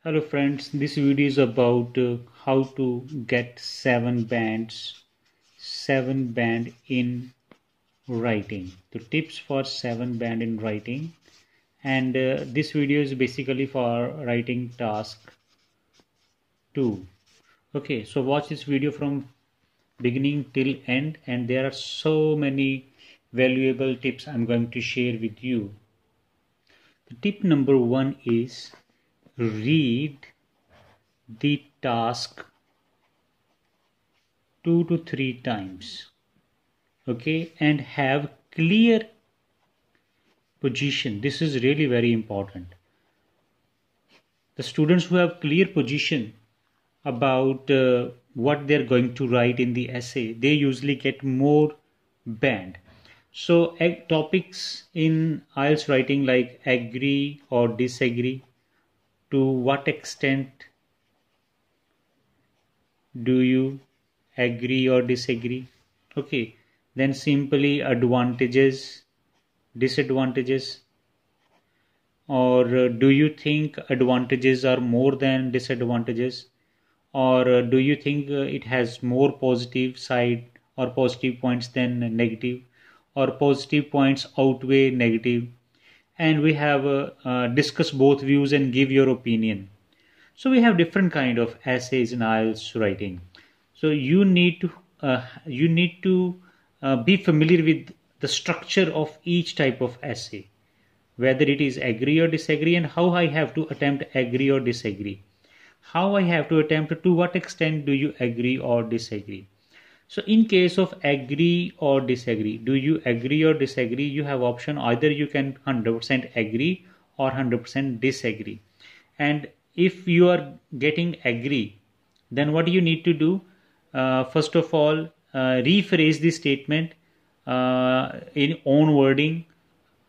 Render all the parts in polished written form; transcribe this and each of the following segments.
Hello friends, this video is about how to get 7 band in writing. The tips for 7 band in writing, and this video is basically for writing task 2. Okay, so watch this video from beginning till end, and there are so many valuable tips I'm going to share with you. The tip number 1 is read the task 2 to 3 times, okay, and have clear position. This is really very important. The students who have clear position about what they're going to write in the essay, they usually get more band. So topics in IELTS writing like agree or disagree, to what extent do you agree or disagree? Okay, then simply advantages, disadvantages, or do you think advantages are more than disadvantages, or do you think it has more positive side or positive points than negative, or positive points outweigh negative, and we have discuss both views and give your opinion. So we have different kind of essays in IELTS writing. So you need to be familiar with the structure of each type of essay, whether it is agree or disagree, and how I have to attempt agree or disagree. How I have to attempt, to what extent do you agree or disagree. So in case of agree or disagree, do you agree or disagree, you have option, either you can 100% agree or 100% disagree. And if you are getting agree, then what you need to do, first of all, rephrase the statement in own wording.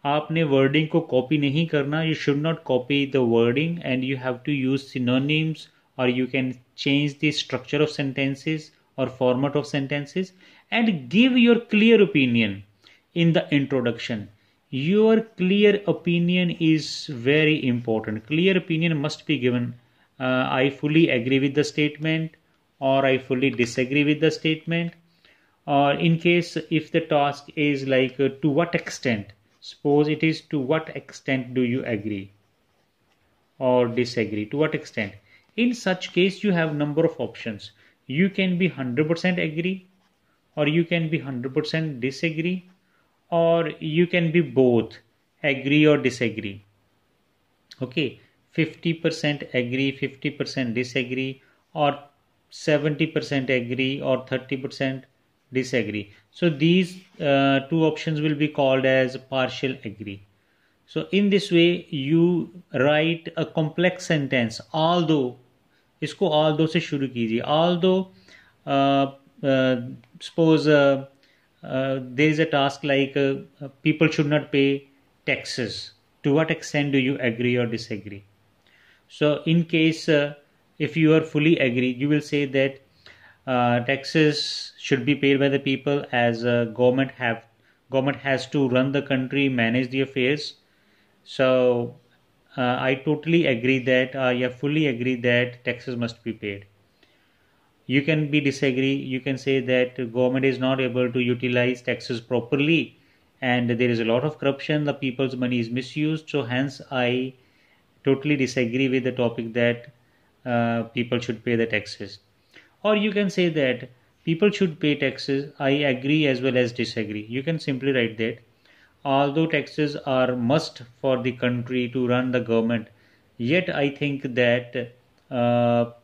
आपने wording को copy नहीं करना. You should not copy the wording, and you have to use synonyms, or you can change the structure of sentences or format of sentences, and give your clear opinion in the introduction. Your clear opinion is very important. Clear opinion must be given. I fully agree with the statement, or I fully disagree with the statement. Or in case if the task is like to what extent, suppose it is to what extent do you agree or disagree, to what extent. In such case you have number of options. You can be 100% agree, or you can be 100% disagree, or you can be both, agree or disagree. Okay, 50% agree, 50% disagree, or 70% agree or 30% disagree. So these two options will be called as partial agree. So in this way you write a complex sentence. Although, इसको although से शुरू कीजिए. Although suppose there is a task like people should not pay taxes. To what extent do you agree or disagree? So in case if you are fully agree, you will say that taxes should be paid by the people, as government has to run the country, manage the affairs. So I totally agree that fully agree that taxes must be paid. You can be disagree. You can say that government is not able to utilize taxes properly, and there is a lot of corruption. The people's money is misused. So hence I totally disagree with the topic that people should pay the taxes. Or you can say that people should pay taxes. I agree as well as disagree. You can simply write that. Although taxes are must for the country to run the government, yet I think that all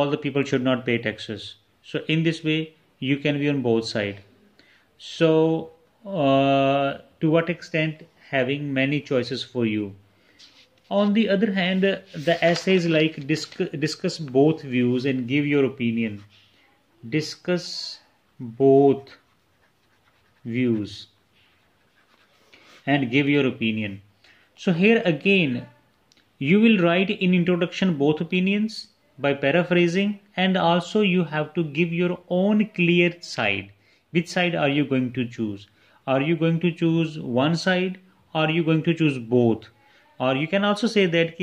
the people should not pay taxes. So in this way, you can be on both sides. So to what extent, having many choices for you. On the other hand, the essays like discuss both views and give your opinion. Discuss both views and give your opinion. So here again, you will write in introduction both opinions by paraphrasing, and also you have to give your own clear side. Which side are you going to choose? Are you going to choose one side, or are you going to choose both? Or you can also say that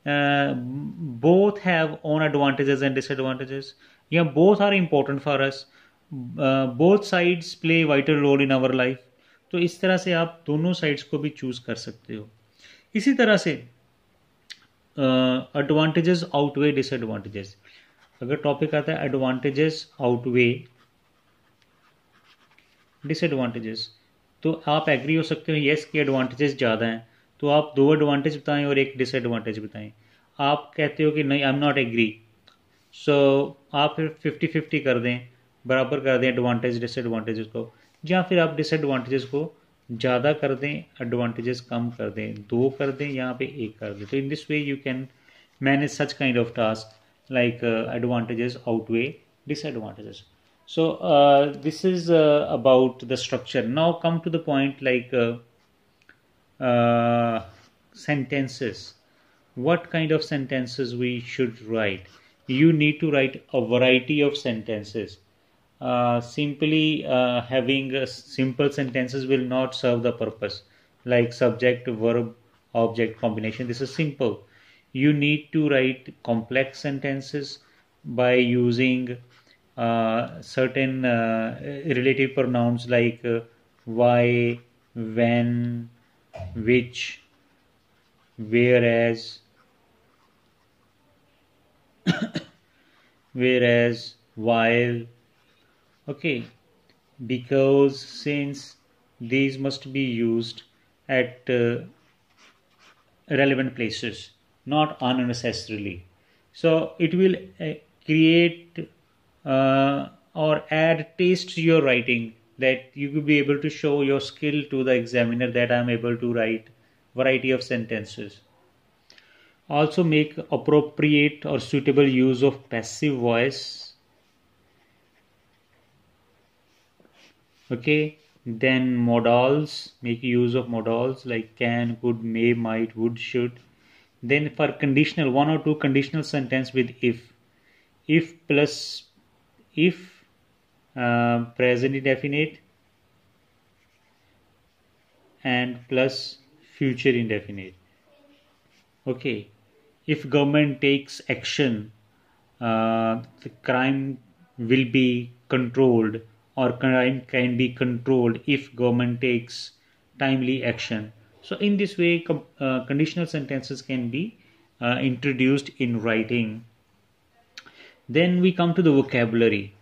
both have own advantages and disadvantages. Yeah, both are important for us. Both sides play vital role in our life. तो इस तरह से आप दोनों sides को भी choose कर सकते हो. इसी तरह से एडवांटेजेस आउटवे डिसएडवांटेजेस. अगर टॉपिक आता है एडवांटेजेस आउटवे डिसएडवांटेजेस, तो आप एग्री हो सकते हो यस कि एडवांटेजेस ज़्यादा हैं, तो आप 2 एडवांटेज बताएं और 1 डिसएडवांटेज बताएं. आप कहते हो कि नहीं, आई एम नॉट एग्री, सो आप फिर 50-50 कर दें, बराबर कर दें एडवांटेज डिसएडवांटेजेस को, या फिर आप डिसएडवांटेजेस को ज़्यादा कर दें, एडवांटेजेस कम कर दें, 2 कर दें, यहाँ पे 1 कर दें. तो in this way you can manage such kind of task like advantages outweigh disadvantages. So this is about the structure. Now come to the point like sentences. What kind of sentences we should write? You need to write a variety of sentences. Simply having simple sentences will not serve the purpose, like subject verb object combination. This is simple. You need to write complex sentences by using certain relative pronouns like why, when, which, whereas, while, okay, because, since. These must be used at relevant places, not unnecessarily. So it will create or add taste to your writing, that you will be able to show your skill to the examiner that I am able to write variety of sentences. Also make appropriate or suitable use of passive voice. Okay, then modals, make use of modals like can, could, may, might, would, should. Then for conditional, 1 or 2 conditional sentence with if plus if, present indefinite, and plus future indefinite. Okay, if government takes action, the crime will be controlled, or crime can be controlled if government takes timely action. So in this way conditional sentences can be introduced in writing. Then we come to the vocabulary.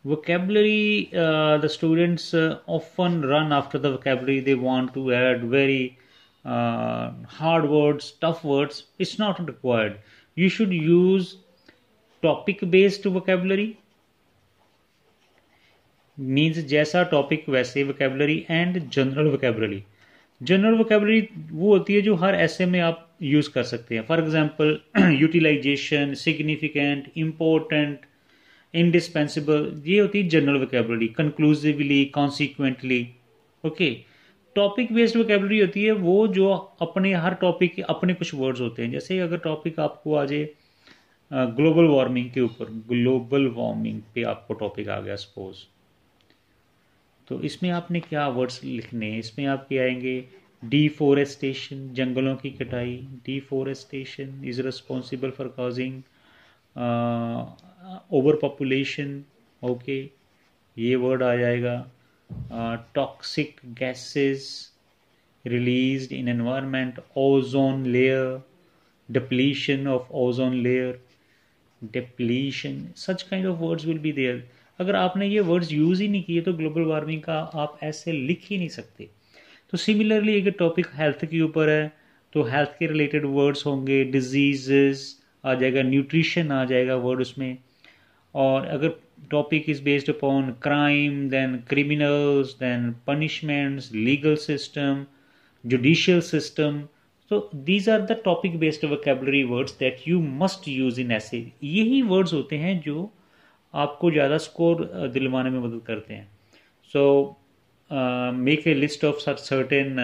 The students often run after the vocabulary. They want to add very hard words, tough words. It's not required. You should use topic based vocabulary, means जैसा topic वैसे vocabulary, and general vocabulary. General vocabulary वो होती है जो हर ऐसे में आप use कर सकते हैं. For example utilisation, significant, important, indispensable, ये होती है general vocabulary. Conclusively, consequently. Okay, topic based vocabulary होती है वो जो अपने हर टॉपिक के अपने कुछ वर्ड्स होते हैं. जैसे अगर टॉपिक आपको आ जाए ग्लोबल वार्मिंग के ऊपर, ग्लोबल वार्मिंग पे आपको टॉपिक आ गया सपोज, तो इसमें आपने क्या वर्ड्स लिखने हैं? इसमें आपके आएंगे डिफोरेस्टेशन, जंगलों की कटाई. Deforestation is responsible for causing overpopulation. Okay, ये वर्ड आ जाएगा. Toxic gases released in environment, ozone layer, depletion of ozone layer, depletion. Such kind of words will be there. अगर आपने ये वर्ड्स यूज़ ही नहीं किए तो ग्लोबल वार्मिंग का आप ऐसे लिख ही नहीं सकते. तो सिमिलरली अगर टॉपिक हेल्थ के ऊपर है तो हेल्थ के रिलेटेड वर्ड्स होंगे. डिजीजेस आ जाएगा, न्यूट्रिशन आ जाएगा वर्ड उसमें. और अगर topic is based upon crime, then criminals, then punishments, legal system, judicial system. So these are the topic based vocabulary words that you must use in essay. यही words होते हैं जो आपको ज़्यादा स्कोर दिलवाने में मदद करते हैं. So make a list of certain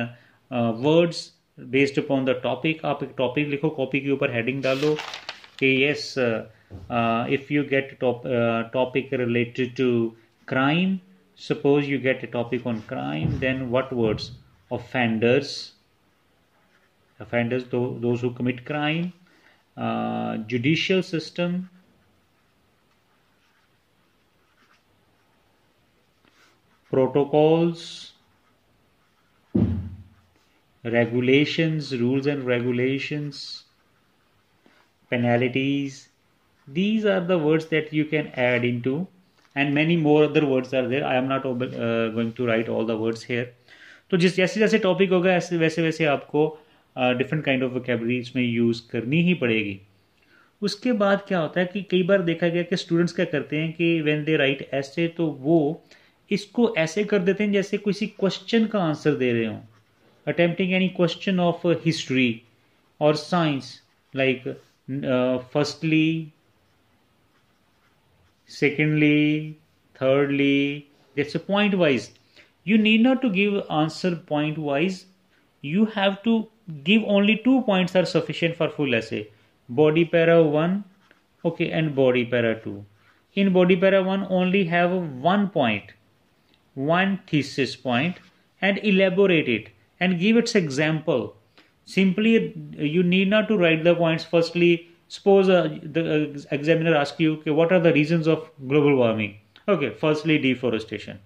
words based upon the topic. आप एक टॉपिक लिखो, कॉपी के ऊपर हेडिंग डालो कि yes, if you get topic related to crime, suppose you get a topic on crime, then what words? offenders, those who commit crime, judicial system, protocols, regulations, rules and regulations, penalties. These are the words that you can add into, and many more other words are there. I am not going to write all the words here. तो जिस जैसे जैसे topic होगा ऐसे वैसे वैसे आपको different kind of vocabulary इसमें यूज़ करनी ही पड़ेगी. उसके बाद क्या होता है कि कई बार देखा गया कि स्टूडेंट्स क्या करते हैं कि व्हेन दे राइट ऐसे तो वो इसको ऐसे कर देते हैं जैसे किसी क्वेश्चन का आंसर दे रहे हों, attempting any question of history और science, like firstly, secondly, thirdly. That's a point wise. You need not to give answer point wise. You have to give only 2 points are sufficient for full essay. Body para 1, okay, and body para 2. In body para 1 only have 1 point, 1 thesis point, and elaborate it and give its example. Simply you need not to write the points. Firstly, suppose the examiner asks you, okay, what are the reasons of global warming? Okay, firstly, deforestation.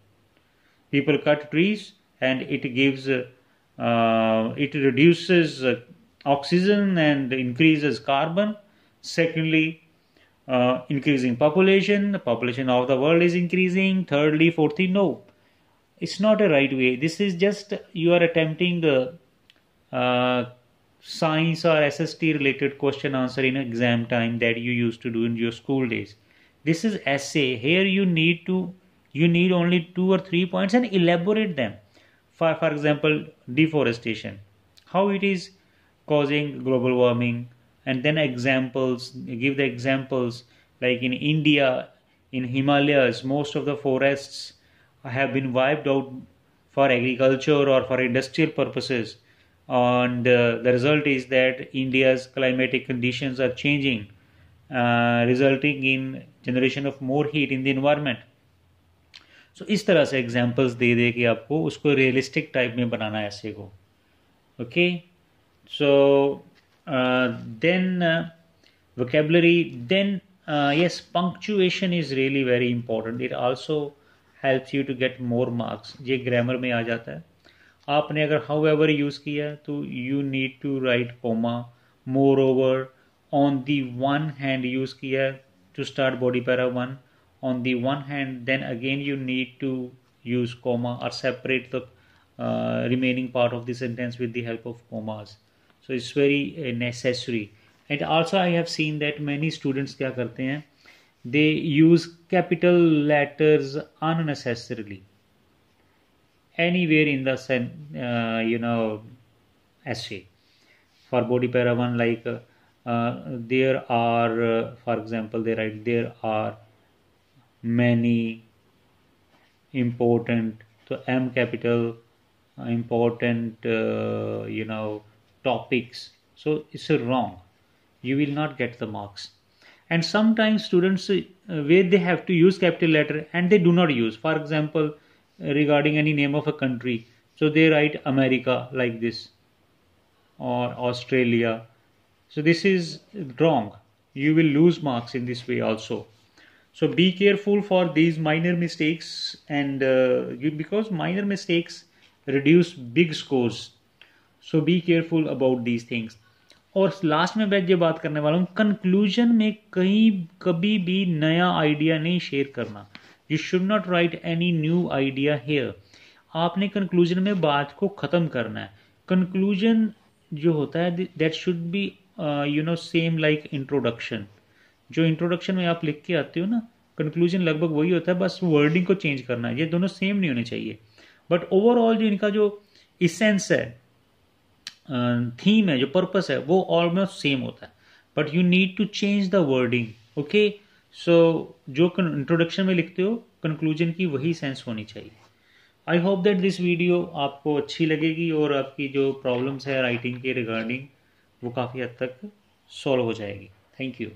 People cut trees and it gives, it reduces oxygen and increases carbon. Secondly, increasing population. The population of the world is increasing. Thirdly, fourthly, no. It's not a right way. This is just you are attempting science or SST related question answer in exam time that you used to do in your school days. This is essay. Here you need only 2 or 3 points and elaborate them. For example, deforestation, how it is causing global warming, and then examples, give the examples, like in India, in Himalayas, most of the forests have been wiped out for agriculture or for industrial purposes. And the result is that India's climatic conditions are changing, resulting in generation of more heat in the environment. So इस तरह से examples दे दे कि आपको उसको realistic type में बनाना है ऐसे को. Okay, so then vocabulary, then yes, punctuation is really very important. It also helps you to get more marks. ये ग्रामर में आ जाता है. आपने अगर however यूज़ किया तो you need to write comma. Moreover, on the one hand use किया to start body para 1. On the one hand, then again you need to use comma or separate the remaining part of the sentence with the help of commas. So it's very necessary. And also I have seen that many students क्या करते हैं, they use capital letters unnecessarily anywhere in the essay. For body para 1, like there are, for example, they write there are many important, so M capital, important topics. So it's wrong. You will not get the marks. And sometimes students where they have to use capital letter and they do not use, for example, regarding any name of a country, so they write America like this or Australia. So this is wrong. You will lose marks in this way also. So be careful for these minor mistakes, and because minor mistakes reduce big scores. So be careful about these things. और last में मैं ये बात करने वाला हूँ, conclusion में कभी भी नया आइडिया नहीं शेयर करना. You should not write any new idea here. आपने कंक्लूजन में बात को ख़त्म करना है. कंक्लूजन जो होता है that should be same like introduction. जो इंट्रोडक्शन में आप लिख के आते हो ना, कंक्लूजन लगभग वही होता है, बस वर्डिंग को चेंज करना है. ये दोनों सेम नहीं होने चाहिए, बट ओवरऑल जो इनका जो इसेंस है, थीम है, जो पर्पस है, वो ऑलमोस्ट सेम होता है, but you need to change the wording. Okay, so जो इंट्रोडक्शन में लिखते हो कंक्लूजन की वही सेंस होनी चाहिए. I hope that this video आपको अच्छी लगेगी और आपकी जो प्रॉब्लम्स है राइटिंग के रिगार्डिंग वो काफ़ी हद तक सॉल्व हो जाएगी. Thank you.